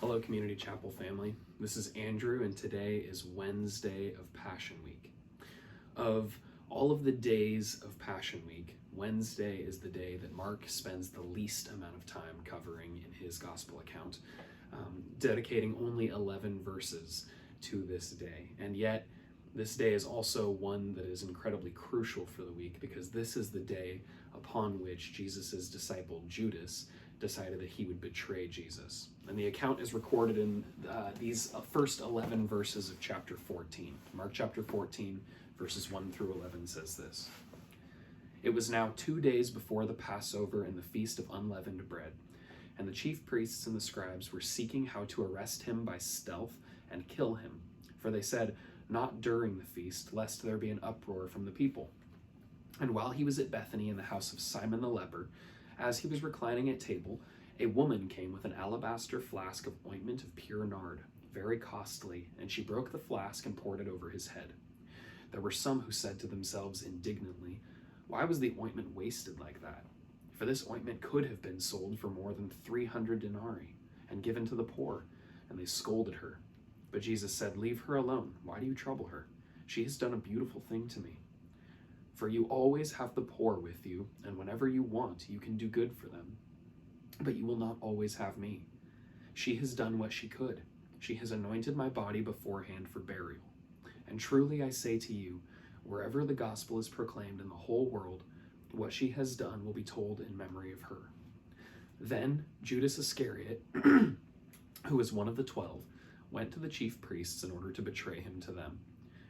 Hello, Community Chapel family. This is Andrew, and today is Wednesday of Passion Week. Of all of the days of Passion Week, Wednesday is the day that Mark spends the least amount of time covering in his gospel account, dedicating only 11 verses to this day. And yet, this day is also one that is incredibly crucial for the week, because this is the day upon which Jesus' disciple Judas decided that he would betray Jesus. And the account is recorded in these first 11 verses of chapter 14. Mark chapter 14, verses 1 through 11 says this. It was now 2 days before the Passover and the Feast of Unleavened Bread, and the chief priests and the scribes were seeking how to arrest him by stealth and kill him. For they said, "Not during the feast, lest there be an uproar from the people." And while he was at Bethany in the house of Simon the leper, as he was reclining at table, a woman came with an alabaster flask of ointment of pure nard, very costly, and she broke the flask and poured it over his head. There were some who said to themselves indignantly, "Why was the ointment wasted like that? For this ointment could have been sold for more than 300 denarii and given to the poor." And they scolded her. But Jesus said, "Leave her alone. Why do you trouble her? She has done a beautiful thing to me. For you always have the poor with you, and whenever you want, you can do good for them. But you will not always have me. She has done what she could. She has anointed my body beforehand for burial. And truly I say to you, wherever the gospel is proclaimed in the whole world, what she has done will be told in memory of her." Then Judas Iscariot, who was one of the 12, went to the chief priests in order to betray him to them.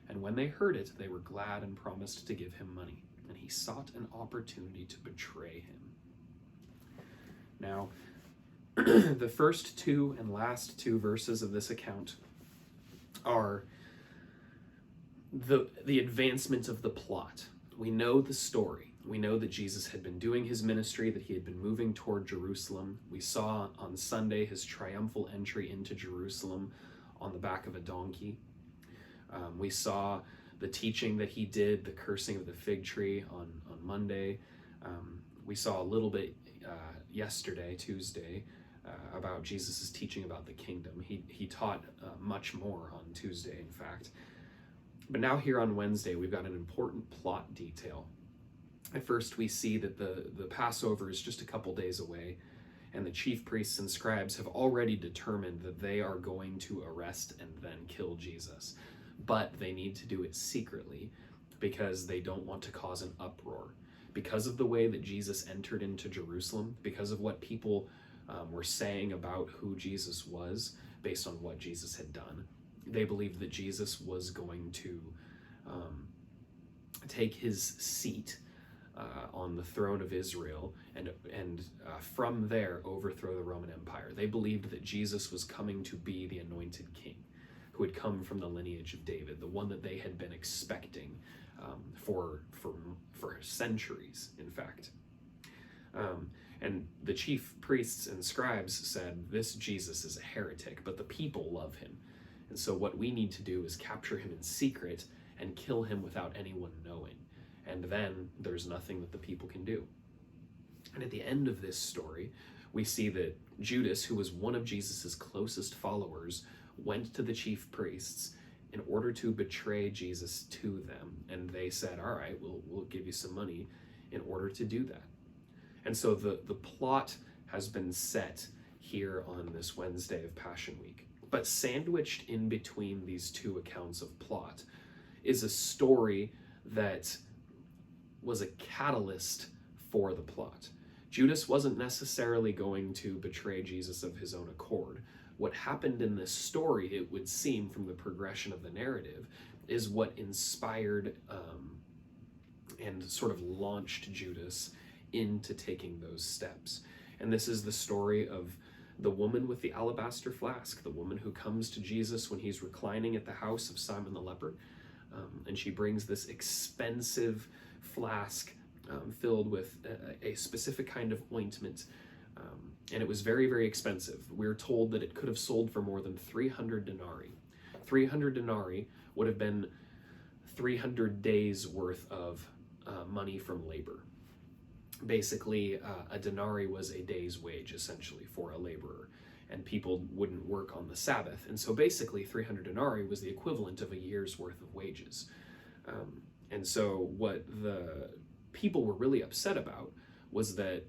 And when they heard it, they were glad and promised to give him money. And he sought an opportunity to betray him. Now, the first two and last two verses of this account are the advancement of the plot. We know the story. We know that Jesus had been doing his ministry, that he had been moving toward Jerusalem. We saw on Sunday his triumphal entry into Jerusalem on the back of a donkey. We saw the teaching that he did, the cursing of the fig tree on Monday. We saw a little bit yesterday, Tuesday, about Jesus' teaching about the kingdom. He taught much more on Tuesday, in fact. But now here on Wednesday, we've got an important plot detail. At first, we see that the Passover is just a couple days away, and the chief priests and scribes have already determined that they are going to arrest and then kill Jesus. But they need to do it secretly because they don't want to cause an uproar. Because of the way that Jesus entered into Jerusalem, because of what people were saying about who Jesus was based on what Jesus had done, they believed that Jesus was going to take his seat on the throne of Israel and from there overthrow the Roman Empire. They believed that Jesus was coming to be the anointed king who had come from the lineage of David, the one that they had been expecting for centuries, in fact. And the chief priests and scribes said, "This Jesus is a heretic, but the people love him. And so what we need to do is capture him in secret and kill him without anyone knowing. And then there's nothing that the people can do." And at the end of this story, we see that Judas, who was one of Jesus's closest followers, went to the chief priests in order to betray Jesus to them. And they said, "All right, we'll give you some money in order to do that." And so the plot has been set here on this Wednesday of Passion Week. But sandwiched in between these two accounts of plot is a story that was a catalyst for the plot. Judas wasn't necessarily going to betray Jesus of his own accord. What happened in this story, it would seem from the progression of the narrative, is what inspired and sort of launched Judas into taking those steps. And this is the story of the woman with the alabaster flask, the woman who comes to Jesus when he's reclining at the house of Simon the leper. And she brings this expensive flask filled with a specific kind of ointment. And it was very, very expensive. We're told that it could have sold for more than 300 denarii. 300 denarii would have been 300 days worth of money from labor. Basically, a denarii was a day's wage, essentially, for a laborer. and people wouldn't work on the Sabbath. And so basically 300 denarii was the equivalent of a year's worth of wages. And so what the people were really upset about was that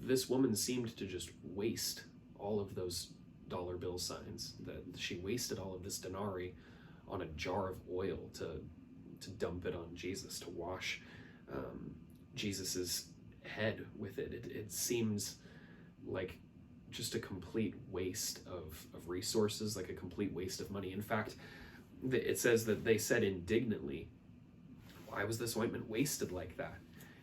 this woman seemed to just waste all of those dollar bill signs, that she wasted all of this denarii on a jar of oil to dump it on Jesus, to wash Jesus's head with it. It seems like just a complete waste of resources, like a complete waste of money. In fact, it says that they said indignantly, why was this ointment wasted like that?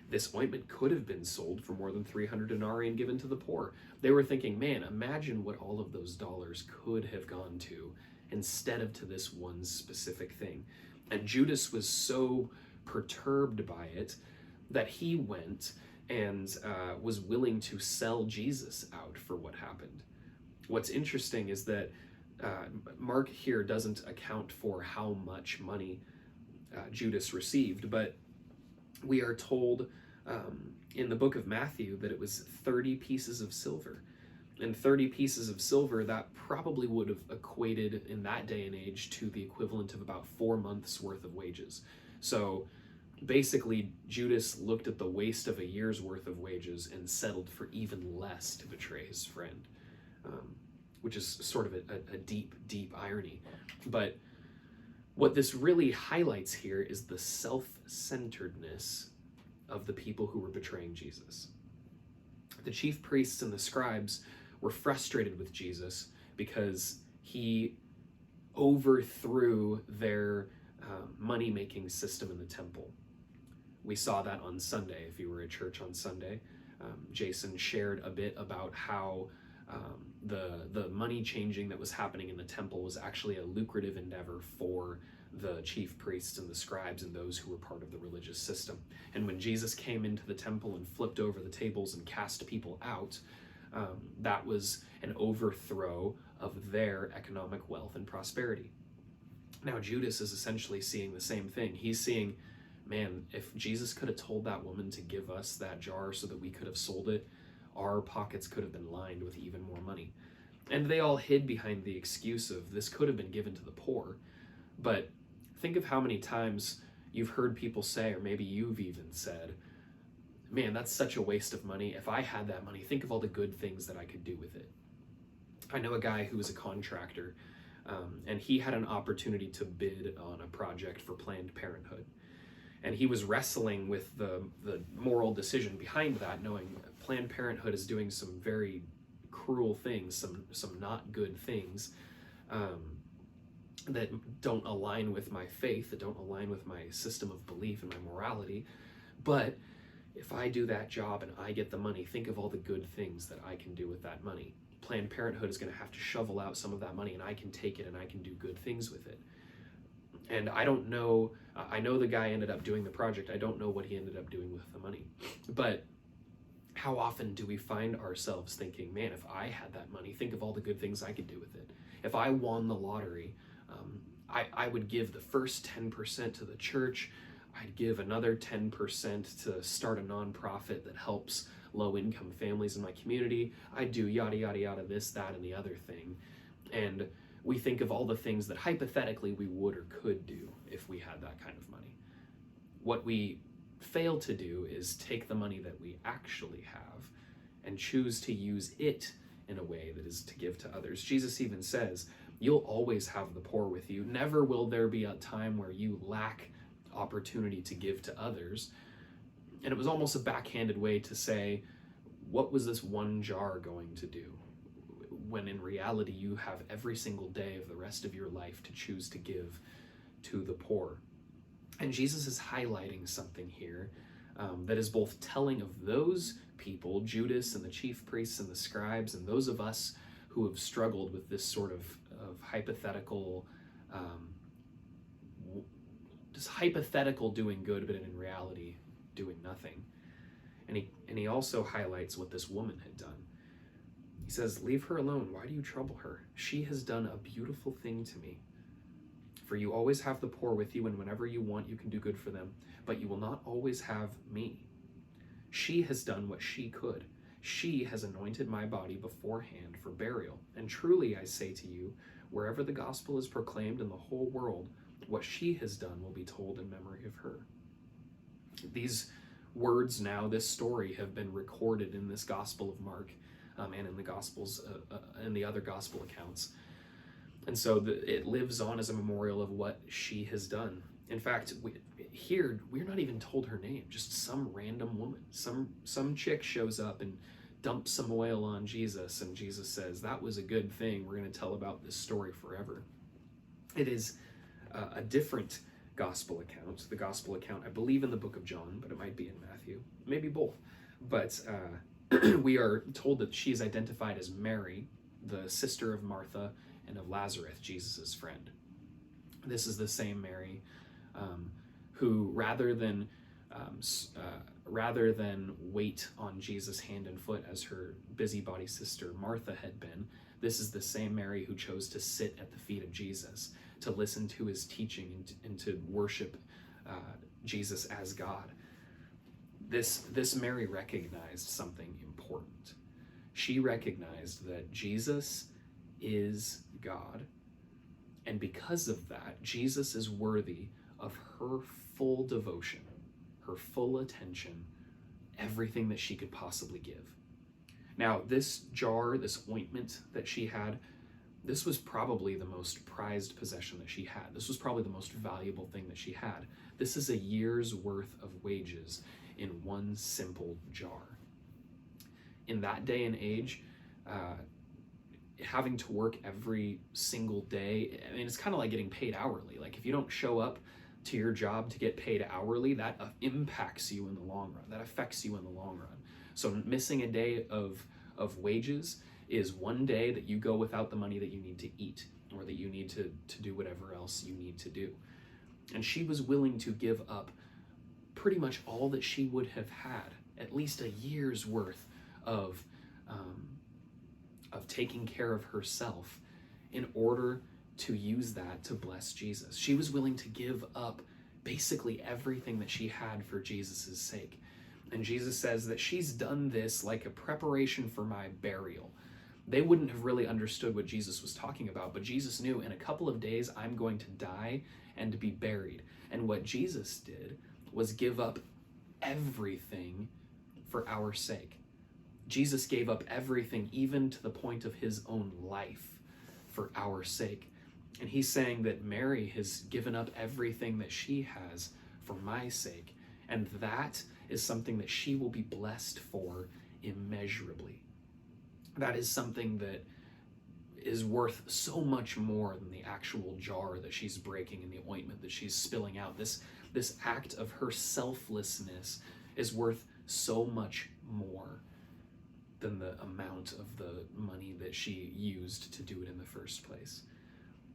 This ointment could have been sold for more than 300 denarii and given to the poor. They were thinking, man, imagine what all of those dollars could have gone to instead of to this one specific thing. And Judas was so perturbed by it that he went and was willing to sell Jesus out for what happened. What's interesting is that Mark here doesn't account for how much money Judas received, but we are told in the book of Matthew that it was 30 pieces of silver. And 30 pieces of silver, that probably would have equated in that day and age to the equivalent of about 4 months worth of wages. So basically, Judas looked at the waste of a year's worth of wages and settled for even less to betray his friend, which is sort of a deep, deep irony. But what this really highlights here is the self-centeredness of the people who were betraying Jesus. The chief priests and the scribes were frustrated with Jesus because he overthrew their money-making system in the temple. We saw that on Sunday. If you were at church on Sunday, Jason shared a bit about how the money changing that was happening in the temple was actually a lucrative endeavor for the chief priests and the scribes and those who were part of the religious system. And when Jesus came into the temple and flipped over the tables and cast people out, that was an overthrow of their economic wealth and prosperity. Now Judas is essentially seeing the same thing. He's seeing, man, if Jesus could have told that woman to give us that jar so that we could have sold it, our pockets could have been lined with even more money. And they all hid behind the excuse of this could have been given to the poor. But think of how many times you've heard people say, or maybe you've even said, man, that's such a waste of money. If I had that money, think of all the good things that I could do with it. I know a guy who was a contractor, and he had an opportunity to bid on a project for Planned Parenthood. And he was wrestling with the moral decision behind that, knowing Planned Parenthood is doing some very cruel things, some not good things that don't align with my faith, that don't align with my system of belief and my morality. But if I do that job and I get the money, think of all the good things that I can do with that money. Planned Parenthood is going to have to shovel out some of that money, and I can take it and I can do good things with it. And I don't know, I know the guy ended up doing the project. I don't know what he ended up doing with the money. But how often do we find ourselves thinking, man, if I had that money, think of all the good things I could do with it. If I won the lottery, I would give the first 10% to the church. I'd give another 10% to start a nonprofit that helps low-income families in my community. I'd do yada, yada, yada, this, that, and the other thing. And we think of all the things that hypothetically we would or could do if we had that kind of money. What we fail to do is take the money that we actually have and choose to use it in a way that is to give to others. Jesus even says, you'll always have the poor with you. Never will there be a time where you lack opportunity to give to others. And it was almost a backhanded way to say, what was this one jar going to do? When in reality, you have every single day of the rest of your life to choose to give to the poor. And Jesus is highlighting something here that is both telling of those people, Judas and the chief priests and the scribes, and those of us who have struggled with this sort of hypothetical, just hypothetical doing good, but in reality, doing nothing. And he also highlights what this woman had done. He says, leave her alone. Why do you trouble her? She has done a beautiful thing to me. For you always have the poor with you, and whenever you want, you can do good for them, but you will not always have me. She has done what she could. She has anointed my body beforehand for burial. And truly I say to you, wherever the gospel is proclaimed in the whole world, what she has done will be told in memory of her." These words now, this story, have been recorded in this Gospel of Mark, and in the Gospels, and the other Gospel accounts. And so it lives on as a memorial of what she has done. In fact, we're not even told her name, just some random woman. Some chick shows up and dumps some oil on Jesus, and Jesus says, "That was a good thing. We're going to tell about this story forever." It is a different gospel account. The gospel account, I believe, in the book of John, but it might be in Matthew, maybe both. But we are told that she's identified as Mary, the sister of Martha and of Lazarus, Jesus's friend. This is the same Mary who, rather than wait on Jesus hand and foot as her busybody sister Martha had been, this is the same Mary who chose to sit at the feet of Jesus, to listen to his teaching and to worship Jesus as God. This Mary recognized something important. She recognized that Jesus is God, and because of that, Jesus is worthy of her full devotion, her full attention, everything that she could possibly give. Now, this jar, this ointment that she had, this was probably the most prized possession that she had. This was probably the most valuable thing that she had. This is a year's worth of wages in one simple jar. In that day and age, having to work every single day, I mean, it's kind of like getting paid hourly. Like, if you don't show up to your job to get paid hourly, that impacts you in the long run. That affects you in the long run. So missing a day of wages is one day that you go without the money that you need to eat, or that you need to do whatever else you need to do. And she was willing to give up pretty much all that she would have had, at least a year's worth of taking care of herself, in order to use that to bless Jesus. She was willing to give up basically everything that she had for Jesus's sake. And Jesus says that she's done this like a preparation for my burial. They wouldn't have really understood what Jesus was talking about, but Jesus knew in a couple of days I'm going to die and to be buried. And what Jesus did was give up everything for our sake. Jesus gave up everything, even to the point of his own life, for our sake. And he's saying that Mary has given up everything that she has for my sake. And that is something that she will be blessed for immeasurably. That is something that is worth so much more than the actual jar that she's breaking and the ointment that she's spilling out. This act of her selflessness is worth so much more than the amount of the money that she used to do it in the first place.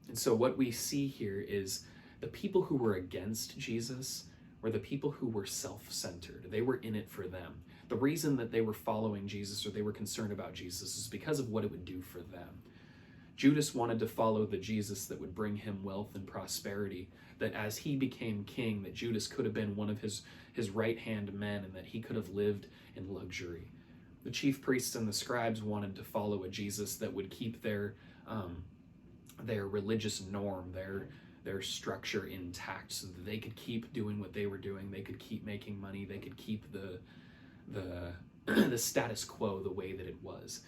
And so what we see here is the people who were against Jesus were the people who were self-centered. They were in it for them. The reason that they were following Jesus, or they were concerned about Jesus, is because of what it would do for them. Judas wanted to follow the Jesus that would bring him wealth and prosperity, that as he became king, that Judas could have been one of his right-hand men, and that he could have lived in luxury. The chief priests and the scribes wanted to follow a Jesus that would keep their religious norm, their structure intact, so that they could keep doing what they were doing, they could keep making money, they could keep the status quo the way that it was.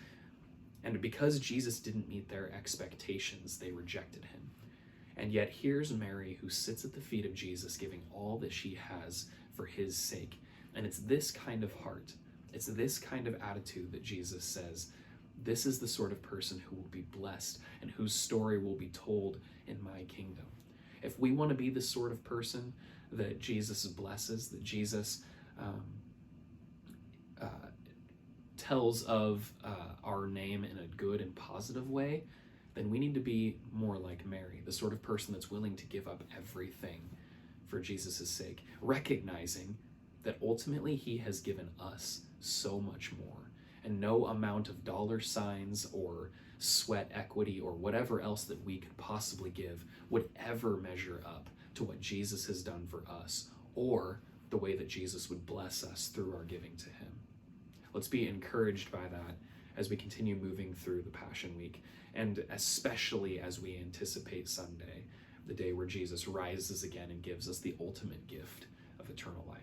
And because Jesus didn't meet their expectations, they rejected him. And yet here's Mary, who sits at the feet of Jesus, giving all that she has for his sake. And it's this kind of heart, it's this kind of attitude that Jesus says, this is the sort of person who will be blessed and whose story will be told in my kingdom. If we want to be the sort of person that Jesus blesses, that Jesus tells of our name in a good and positive way, then we need to be more like Mary, the sort of person that's willing to give up everything for Jesus' sake, recognizing that ultimately he has given us so much more, and no amount of dollar signs or sweat equity or whatever else that we could possibly give would ever measure up to what Jesus has done for us, or the way that Jesus would bless us through our giving to him. Let's be encouraged by that as we continue moving through the Passion Week, and especially as we anticipate Sunday, the day where Jesus rises again and gives us the ultimate gift of eternal life.